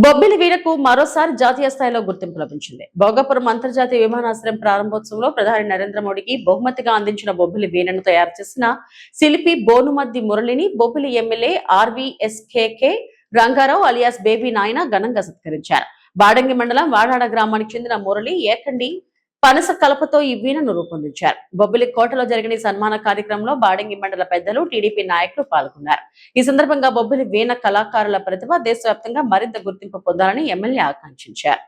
బొబ్బిలి వీరకు మరోసారి జాతీయ స్థాయిలో గుర్తింపు లభించింది. భోగాపురం అంతర్జాతీయ విమానాశ్రయం ప్రారంభోత్సవంలో ప్రధాని నరేంద్ర మోడీకి బహుమతిగా అందించిన బొబ్బిలి వీణను తయారు చేసిన శిల్పి బోనుమద్ది మురళిని Bobbili MLA RVSKK Rangarao alias baby నాయన ఘనంగా సత్కరించారు. బాడంగి మండలం వాడాడ గ్రామానికి చెందిన మురళి ఏకండి పనస కలపతో ఈ వీణను రూపొందించారు. బొబ్బిలి కోటలో జరిగిన సన్మాన కార్యక్రమంలో బాడంగి మండల పెద్దలు, టీడీపీ నాయకులు పాల్గొన్నారు. ఈ సందర్భంగా బొబ్బిలి వీణ కళాకారుల ప్రతిభ దేశవ్యాప్తంగా మరింత గుర్తింపు పొందాలని ఎమ్మెల్యే ఆకాంక్షించారు.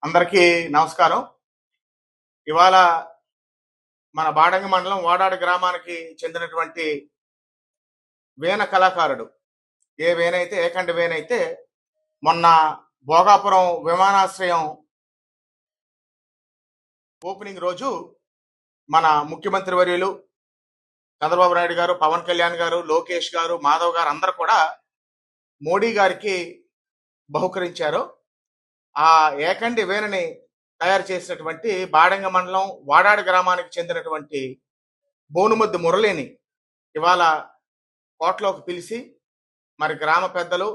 అందరికీ నమస్కారం. ఇవాళ మన బాడంగి మండలం వాడాడ గ్రామానికి చెందినటువంటి వీణ కళాకారుడు ఏ వేనైతే ఏకండి వేనైతే మొన్న భోగాపురం విమానాశ్రయం ఓపెనింగ్ రోజు మన ముఖ్యమంత్రి వర్యులు చంద్రబాబు నాయుడు గారు, పవన్ కళ్యాణ్ గారు, లోకేష్ గారు, మాధవ్ గారు అందరూ కూడా మోడీ గారికి బహుకరించారు. ఆ ఏకండి వేణని తయారు చేసినటువంటి బాడంగ మండలం వాడాడ గ్రామానికి చెందినటువంటి బోనుమద్ది మురళిని ఇవాళ కోటలోకి పిలిచి మరి గ్రామ పెద్దలు,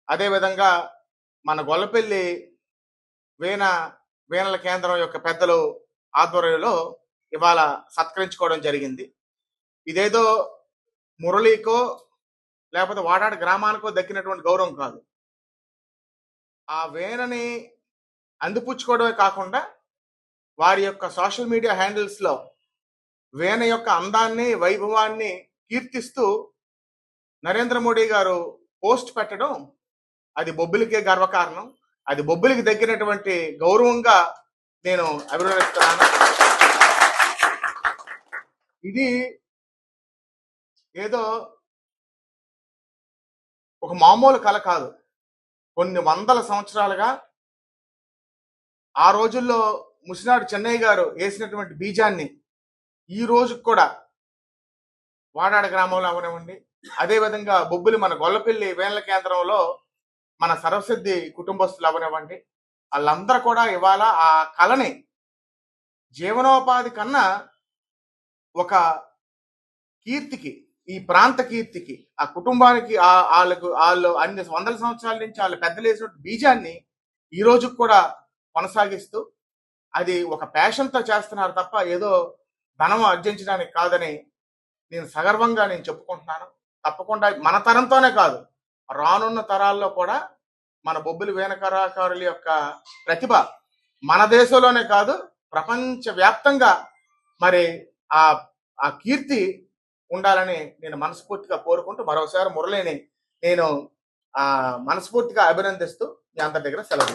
అదేవిధంగా మన గొల్లపల్లి వీణల కేంద్రం యొక్క పెద్దలు ఆధ్వర్యంలో ఇవాళ సత్కరించుకోవడం జరిగింది. ఇదేదో మురళికో లేకపోతే వాడాడ గ్రామానికో దక్కినటువంటి గౌరవం కాదు. ఆ వీణని అందిపుచ్చుకోవడమే కాకుండా వారి యొక్క సోషల్ మీడియా హ్యాండిల్స్ లో వీణ యొక్క అందాన్ని, వైభవాన్ని కీర్తిస్తూ నరేంద్ర మోడీ గారు పోస్ట్ పెట్టడం అది బొబ్బిలికే గర్వకారణం. అది బొబ్బిలికి దగ్గినటువంటి గౌరవంగా నేను అభినందిస్తున్నాను. ఇది ఏదో ఒక మామూలు కళ కాదు. కొన్ని వందల సంవత్సరాలుగా ఆ రోజుల్లో ముసినాడు చెన్నయ్య గారు వేసినటువంటి బీజాన్ని ఈ రోజుకు కూడా వాడాడ గ్రామంలో అవనివ్వండి, అదేవిధంగా బొబ్బిలి మన గొల్లపల్లి వీణల కేంద్రంలో మన సరస్వతి కుటుంబస్తులు అవనివ్వండి, వాళ్ళందరూ కూడా ఇవాళ ఆ కళని జీవనోపాధి కన్నా ఒక కీర్తికి, ఈ ప్రాంత కీర్తికి, ఆ కుటుంబానికి వాళ్ళు అన్ని వందల సంవత్సరాల నుంచి వాళ్ళు పెద్దలు వేసిన బీజాన్ని ఈ రోజు కూడా కొనసాగిస్తూ అది ఒక ప్యాషన్తో చేస్తున్నారు తప్ప ఏదో ధనం ఆర్జించడానికి కాదని నేను సగర్వంగా చెప్పుకుంటున్నాను. తప్పకుండా మన తరంతోనే కాదు, రానున్న తరాల్లో కూడా మన బొబ్బిలి వీణ కళాకారుల యొక్క ప్రతిభ మన దేశంలోనే కాదు ప్రపంచ వ్యాప్తంగా మరి ఆ కీర్తి ఉండాలని నేను మనస్ఫూర్తిగా కోరుకుంటూ మరోసారి మురళిని నేను మనస్ఫూర్తిగా అభినందిస్తూ మీ అందరి దగ్గర సెలవు.